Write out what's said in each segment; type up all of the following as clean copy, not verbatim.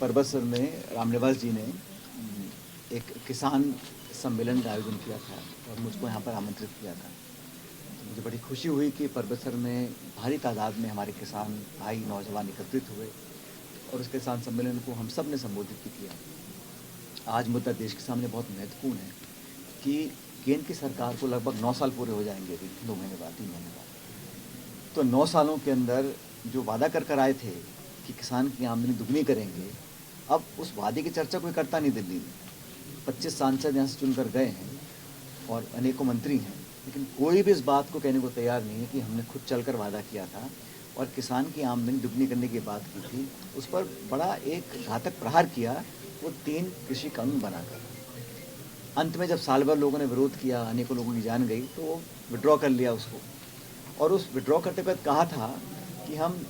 परबतसर में रामनिवास जी ने एक किसान सम्मेलन का आयोजन किया था और मुझको यहाँ पर आमंत्रित किया था। तो मुझे बड़ी खुशी हुई कि परबतसर में भारी तादाद में हमारे किसान भाई नौजवान एकत्रित हुए और उस किसान सम्मेलन को हम सब ने संबोधित भी किया। आज मुद्दा देश के सामने बहुत महत्वपूर्ण है कि केंद्र की सरकार को लगभग 9 साल पूरे हो जाएंगे अभी 2 महीने बाद 3 महीने बाद। तो 9 सालों के अंदर जो वादा कर आए थे कि किसान की आमदनी दुगनी करेंगे, अब उस वादे की चर्चा कोई करता नहीं। दिल्ली में 25 सांसद यहाँ से चुनकर गए हैं और अनेकों मंत्री हैं, लेकिन कोई भी इस बात को कहने को तैयार नहीं है कि हमने खुद चलकर वादा किया था और किसान की आमदनी दुगनी करने की बात की थी। उस पर बड़ा एक घातक प्रहार किया, वो 3 कृषि कानून बनाकर। अंत में जब साल भर लोगों ने विरोध किया, अनेकों लोगों की जान गई, तो वो विड्रॉ कर लिया उसको। और उस विड्रॉ करते वक्त कहा था कि हम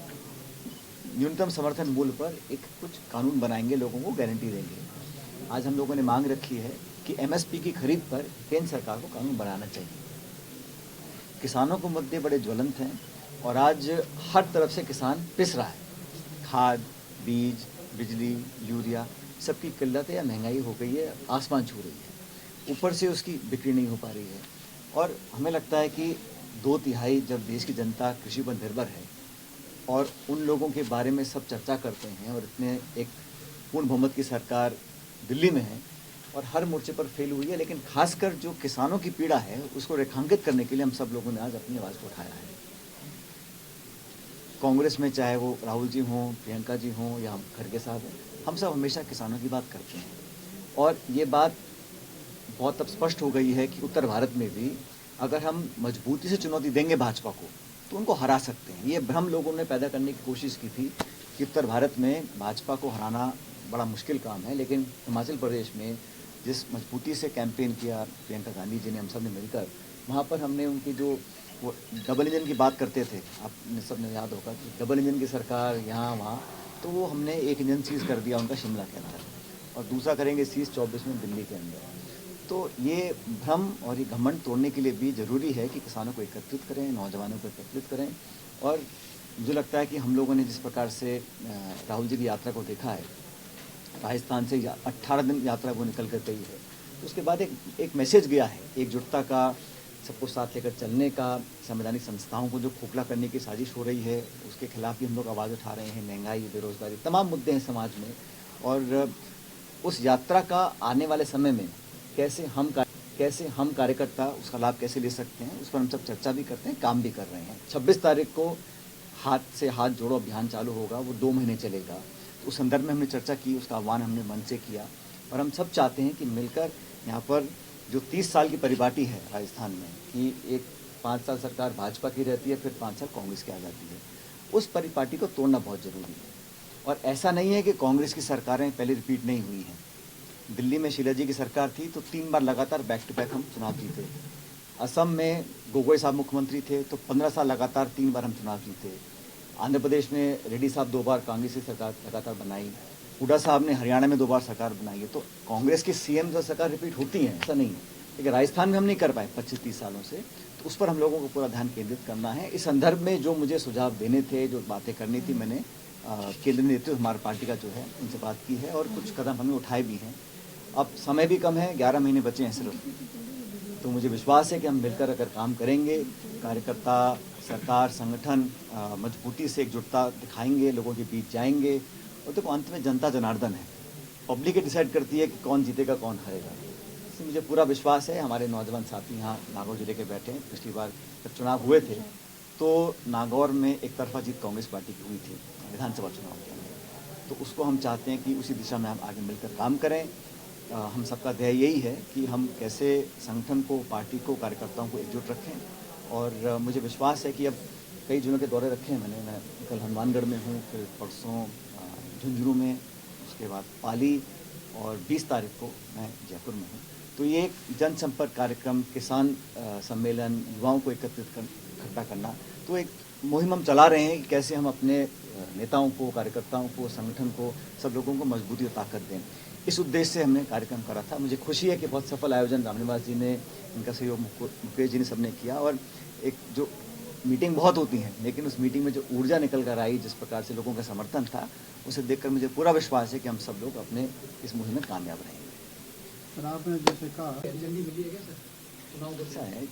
न्यूनतम समर्थन मूल्य पर एक कुछ कानून बनाएंगे, लोगों को गारंटी देंगे। आज हम लोगों ने मांग रखी है कि एमएसपी की खरीद पर केंद्र सरकार को कानून बनाना चाहिए। किसानों के मुद्दे बड़े ज्वलंत हैं और आज हर तरफ से किसान पिस रहा है। खाद, बीज, बिजली, यूरिया सबकी किल्लत है या महंगाई हो गई है, आसमान छू रही है। ऊपर से उसकी बिक्री नहीं हो पा रही है और हमें लगता है कि 2/3 जब देश की जनता कृषि पर निर्भर है और उन लोगों के बारे में सब चर्चा करते हैं और इतने एक पूर्ण बहुमत की सरकार दिल्ली में है और हर मोर्चे पर फेल हुई है, लेकिन खासकर जो किसानों की पीड़ा है उसको रेखांकित करने के लिए हम सब लोगों ने आज अपनी आवाज़ को उठाया है। कांग्रेस में चाहे वो राहुल जी हों, प्रियंका जी हों या खड़गे साहब हों, हम सब हमेशा किसानों की बात करते हैं और ये बात बहुत अब स्पष्ट हो गई है कि उत्तर भारत में भी अगर हम मजबूती से चुनौती देंगे भाजपा को तो उनको हरा सकते हैं। ये भ्रम लोगों ने पैदा करने की कोशिश की थी कि उत्तर भारत में भाजपा को हराना बड़ा मुश्किल काम है, लेकिन हिमाचल प्रदेश में जिस मजबूती से कैंपेन किया प्रियंका गांधी जी ने, हम सब ने मिलकर, वहाँ पर हमने उनकी जो वो डबल इंजन की बात करते थे, आपने सब ने याद होगा कि डबल इंजन की सरकार यहाँ वहाँ, तो वो हमने एक इंजन सीज कर दिया उनका शिमला के अंदर और दूसरा करेंगे सीज 24 में दिल्ली के अंदर। तो ये भ्रम और ये घमंड तोड़ने के लिए भी ज़रूरी है कि किसानों को एकत्रित करें, नौजवानों को एकत्रित करें। और मुझे लगता है कि हम लोगों ने जिस प्रकार से राहुल जी की यात्रा को देखा है, राजस्थान से 18 दिन यात्रा वो निकल कर गई है, तो उसके बाद एक मैसेज गया है एकजुटता का, सबको साथ लेकर चलने का। संवैधानिक संस्थाओं को जो खोखला करने की साजिश हो रही है उसके खिलाफ भी हम लोग आवाज़ उठा रहे हैं। महंगाई, बेरोजगारी, तमाम मुद्दे हैं समाज में और उस यात्रा का आने वाले समय में कैसे हम कार्यकर्ता उसका लाभ कैसे ले सकते हैं, उस पर हम सब चर्चा भी करते हैं, काम भी कर रहे हैं। 26 तारीख को हाथ से हाथ जोड़ो अभियान चालू होगा, वो 2 महीने चलेगा। तो उस संदर्भ में हमने चर्चा की, उसका आह्वान हमने मन से किया और हम सब चाहते हैं कि मिलकर यहाँ पर जो 30 साल की परिपाटी है राजस्थान में कि एक 5 साल सरकार भाजपा की रहती है, फिर 5 साल कांग्रेस की आ जाती है, उस परिपाटी को तोड़ना बहुत ज़रूरी है। और ऐसा नहीं है कि कांग्रेस की सरकारें पहले रिपीट नहीं हुई हैं। दिल्ली में शीला जी की सरकार थी तो 3 बार लगातार बैक टू बैक हम चुनाव जीते। असम में गोगोई साहब मुख्यमंत्री थे तो 15 साल लगातार 3 बार हम चुनाव जीते। आंध्र प्रदेश में रेड्डी साहब 2 बार कांग्रेस की सरकार लगातार बनाई। हुड्डा साहब ने हरियाणा में 2 बार सरकार बनाई है। तो कांग्रेस की सीएम जो सरकार रिपीट होती हैं, ऐसा नहीं है, लेकिन राजस्थान में हम नहीं कर पाए 25-30 सालों से, तो उस पर हम लोगों को पूरा ध्यान केंद्रित करना है। इस संदर्भ में जो मुझे सुझाव देने थे, जो बातें करनी थी, मैंने केंद्रीय नेतृत्व हमारी पार्टी का जो है उनसे बात की है और कुछ कदम हमने उठाए भी हैं। अब समय भी कम है, 11 महीने बचे हैं सिर्फ, तो मुझे विश्वास है कि हम मिलकर अगर काम करेंगे, कार्यकर्ता, सरकार, संगठन मजबूती से एकजुटता दिखाएंगे, लोगों के बीच जाएंगे। और देखो अंत में जनता जनार्दन है, पब्लिक डिसाइड करती है कि कौन जीतेगा कौन हारेगा। इसलिए मुझे पूरा विश्वास है। हमारे नौजवान साथी यहाँ नागौर जिले के बैठे हैं। पिछली बार जब चुनाव हुए थे तो नागौर में एक तरफा जीत कांग्रेस पार्टी की हुई थी विधानसभा चुनाव के अंदर, तो उसको हम चाहते हैं कि उसी दिशा में हम आगे मिलकर काम करें। हम सबका ध्येय यही है कि हम कैसे संगठन को, पार्टी को, कार्यकर्ताओं को एकजुट रखें। और मुझे विश्वास है कि अब कई जिलों के दौरे रखे हैं मैं कल हनुमानगढ़ में हूँ, फिर परसों झुंझुनू में, उसके बाद पाली और 20 तारीख को मैं जयपुर में हूँ। तो ये एक जनसंपर्क कार्यक्रम, किसान सम्मेलन, युवाओं को एकत्रित इकट्ठा करना, तो एक मुहिम हम चला रहे हैं कि कैसे हम अपने नेताओं को, कार्यकर्ताओं को, संगठन को, सब लोगों को मजबूती और ताकत दें। इस उद्देश्य से हमने कार्यक्रम करा था। मुझे खुशी है कि बहुत सफल आयोजन रामनिवास जी ने, इनका सहयोग मुकेश जी ने सबने किया और एक जो मीटिंग बहुत होती हैं, लेकिन उस मीटिंग में जो ऊर्जा निकल कर आई, जिस प्रकार से लोगों का समर्थन था, उसे देखकर मुझे पूरा विश्वास है कि हम सब लोग अपने इस मुहिम में कामयाब रहेंगे। सर आपने जैसे कहा जल्दी मिली है क्या सर चुनाव को? ऐसा है,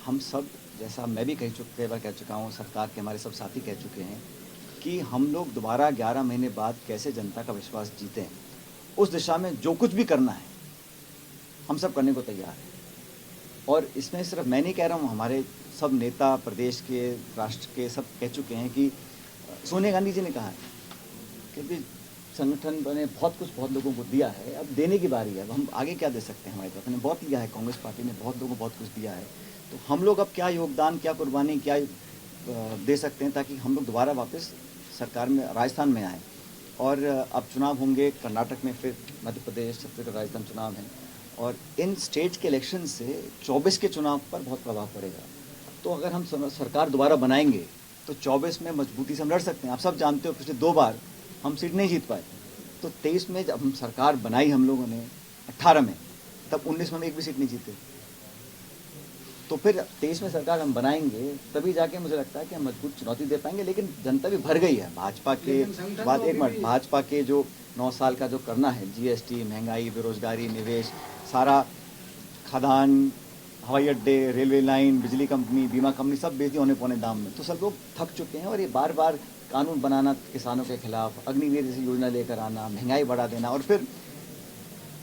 हम सब, जैसा मैं भी कई बार कह चुका हूँ, सरकार के हमारे सब साथी कह चुके हैं कि हम लोग दोबारा 11 महीने बाद कैसे जनता का विश्वास जीतें, उस दिशा में जो कुछ भी करना है हम सब करने को तैयार हैं। और इसमें सिर्फ मैं नहीं कह रहा हूँ, हमारे सब नेता, प्रदेश के, राष्ट्र के, सब कह चुके हैं कि सोनिया गांधी जी ने कहा है कि संगठन ने बहुत लोगों को दिया है, अब देने की बारी है। अब हम आगे क्या दे सकते हैं? हमारे पास ने बहुत लिया है, कांग्रेस पार्टी ने बहुत लोगों को बहुत कुछ दिया है, तो हम लोग अब क्या योगदान, क्या कुर्बानी, क्या दे सकते हैं ताकि हम लोग दोबारा वापस सरकार में, राजस्थान में आए। और अब चुनाव होंगे कर्नाटक में, फिर मध्य प्रदेश, छत्तीसगढ़, राजस्थान चुनाव हैं, और इन स्टेट के इलेक्शन से 24 के चुनाव पर बहुत प्रभाव पड़ेगा। तो अगर हम सरकार दोबारा बनाएंगे तो 24 में मजबूती से हम लड़ सकते हैं। आप सब जानते हो पिछले 2 बार हम सीट नहीं जीत पाए, तो 23 में जब हम सरकार बनाई हम लोगों ने 18 में, तब 19 में हम एक भी सीट नहीं जीते। तो फिर 23 में सरकार हम बनाएंगे, तभी जाके मुझे लगता है कि हम मजबूत चुनौती दे पाएंगे। लेकिन जनता भी भर गई है भाजपा के बाद। एक मिनट, भाजपा के जो 9 साल का जो करना है, जीएसटी, महंगाई, बेरोजगारी, निवेश, सारा खदान, हवाई अड्डे, रेलवे लाइन, बिजली कंपनी, बीमा कंपनी, सब बेच दी होने पौने दाम में। तो सब लोग थक चुके हैं, और ये बार बार कानून बनाना किसानों के खिलाफ, अग्निवीर जैसी योजना लेकर आना, महंगाई बढ़ा देना, और फिर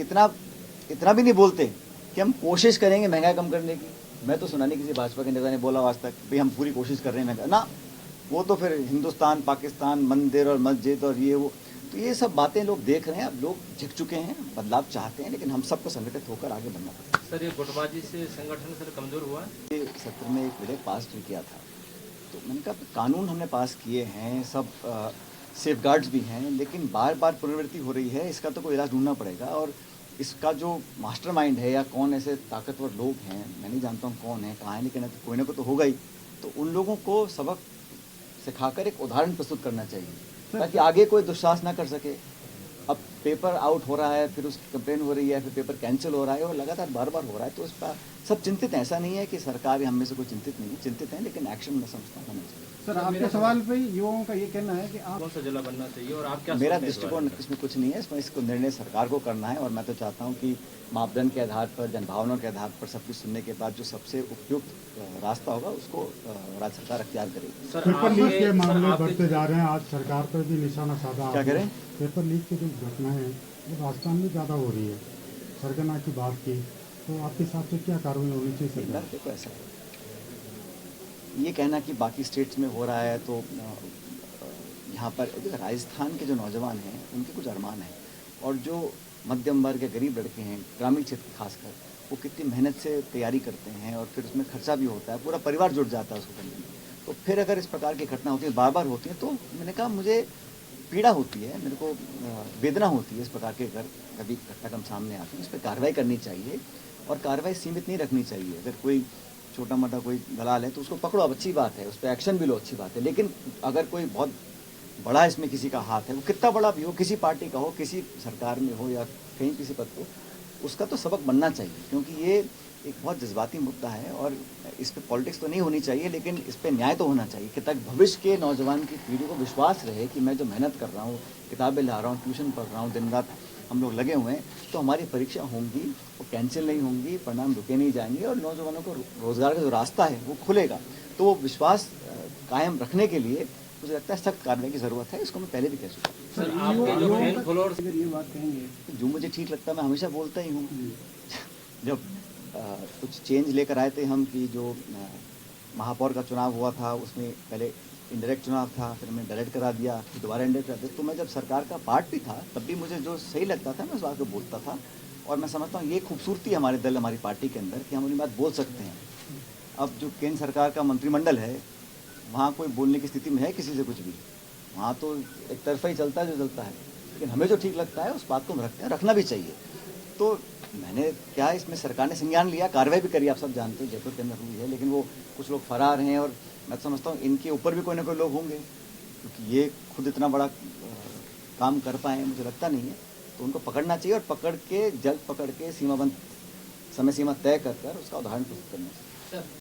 इतना भी नहीं बोलते कि हम कोशिश करेंगे महंगाई कम करने की। मैं तो सुना नहीं किसी भाजपा के नेता ने बोला आज तक भाई हम पूरी कोशिश कर रहे हैं महंगाई ना। वो तो फिर हिंदुस्तान, पाकिस्तान, मंदिर और मस्जिद और ये वो, तो ये सब बातें लोग देख रहे हैं। अब लोग झिक चुके हैं, बदलाव चाहते हैं, लेकिन हम सबको संगठित होकर आगे बढ़ना पड़ेगा। सर ये गुटबाजी से संगठन सर कमजोर हुआ है? ये सत्र में एक विधेयक पास भी किया था, तो मैंने कहा कानून हमने पास किए हैं, सब सेफगार्ड्स भी हैं, लेकिन बार बार पुनरावृत्ति हो रही है। इसका तो कोई इलाज ढूंढना पड़ेगा, और इसका जो मास्टरमाइंड है या कौन ऐसे ताकतवर लोग हैं, मैं नहीं जानता हूँ कौन है, कहाँ है, लेकिन कोई ना कोई तो होगा ही। तो उन लोगों को सबक सिखाकर एक उदाहरण प्रस्तुत करना चाहिए ताकि आगे कोई दुस्साहस ना कर सके। अब पेपर आउट हो रहा है, फिर उसकी कंप्लेन हो रही है, फिर पेपर कैंसिल हो रहा है, और लगातार बार बार हो रहा है, तो उस पर सब चिंतित हैं। ऐसा नहीं है कि सरकार हम में से कोई चिंतित नहीं है, चिंतित हैं, लेकिन एक्शन में समझता होना चाहिए। सर आपके सवाल पे युवाओं का ये कहना है कि आप कौन सा जिला बनना चाहिए और आप क्या? मेरा दृष्टिकोण इसमें कुछ नहीं है, इसमें इसको निर्णय सरकार को करना है, और मैं तो चाहता हूँ कि मापदंड के आधार पर, जनभावनाओं के आधार पर, सब कुछ सुनने के बाद जो सबसे उपयुक्त रास्ता होगा उसको राज्य सरकार अख्तियार करेगी। पेपर लीक के मामले बढ़ते जा रहे हैं, आज सरकार पर भी निशाना साधा। क्या करें? पेपर लीक की जो घटनाएं हैं वो राजस्थान में ज़्यादा हो रही है। सरगना की बात की, तो आपके हिसाब से क्या कार्रवाई होनी चाहिए सरकार? देखो, ऐसा है, ये कहना कि बाकी स्टेट्स में हो रहा है, तो यहाँ पर राजस्थान के जो नौजवान हैं उनके कुछ अरमान हैं, और जो मध्यम वर्ग के गरीब लड़के हैं, ग्रामीण क्षेत्र खासकर, वो कितनी मेहनत से तैयारी करते हैं, और फिर उसमें खर्चा भी होता है, पूरा परिवार जुट जाता है उसको करने में। तो फिर अगर इस प्रकार की घटना होती है, बार बार होती है, तो मैंने कहा मुझे पीड़ा होती है, मेरे को वेदना होती है इस प्रकार के कभी घटनाक्रम सामने आते हैं। इस पर कार्रवाई करनी चाहिए, और कार्रवाई सीमित नहीं रखनी चाहिए। अगर कोई छोटा मोटा कोई दलाल है तो उसको पकड़ो, अब अच्छी बात है, उस पर एक्शन भी लो, अच्छी बात है। लेकिन अगर कोई बहुत बड़ा इसमें किसी का हाथ है, वो कितना बड़ा भी हो, किसी पार्टी का हो, किसी सरकार में हो या कहीं किसी पद को, उसका तो सबक बनना चाहिए, क्योंकि ये एक बहुत जज्बाती मुद्दा है, और इस पर पॉलिटिक्स तो नहीं होनी चाहिए, लेकिन इस पर न्याय तो होना चाहिए कि ताकि भविष्य के नौजवान की पीढ़ी को विश्वास रहे कि मैं जो मेहनत कर रहा हूँ, किताबें ला रहा हूँ, ट्यूशन पढ़ रहा हूँ, दिन रात हम लोग लगे हुए हैं, तो हमारी परीक्षा होंगी, वो कैंसिल नहीं होंगी, परिणाम रुके नहीं जाएंगे, और नौजवानों को रोजगार का जो रास्ता है वो खुलेगा। तो वो विश्वास कायम रखने के लिए मुझे लगता है सख्त कार्रवाई की जरूरत है। इसको मैं पहले भी कह चुका हूँ। सर आपके जो फैन फॉलोअर्स अगर ये बात कहेंगे, जो मुझे ठीक लगता है मैं हमेशा बोलता ही हूँ। जब कुछ चेंज लेकर आए थे हम, कि जो महापौर का चुनाव हुआ था उसमें पहले इंडायरेक्ट चुनाव था, फिर हमने डायरेक्ट करा दिया, फिर दोबारा इंडायरेक्ट करा दिया, तो मैं जब सरकार का पार्ट भी था तब भी मुझे जो सही लगता था मैं उस बात को बोलता था, और मैं समझता हूँ ये खूबसूरती है हमारे दल, हमारी पार्टी के अंदर, कि हम अपनी बात बोल सकते हैं। अब जो केंद्र सरकार का मंत्रिमंडल है, वहाँ कोई बोलने की स्थिति में है किसी से कुछ भी? वहाँ तो एक तरफा ही चलता है जो चलता है, लेकिन हमें जो ठीक लगता है उस बात को हम रखते हैं, रखना भी चाहिए। तो मैंने क्या, इसमें सरकार ने संज्ञान लिया, कार्रवाई भी करी, आप सब जानते हैं जयपुर के अंदर हुई है, लेकिन वो कुछ लोग फरार हैं, और मैं समझता हूँ इनके ऊपर भी कोई ना कोई लोग होंगे, क्योंकि ये खुद इतना बड़ा काम कर पाए मुझे लगता नहीं है। तो उनको पकड़ना चाहिए, और पकड़ के जल्द पकड़ के सीमाबंद समय सीमा तय कर उसका उदाहरण प्रस्तुत करना चाहिए।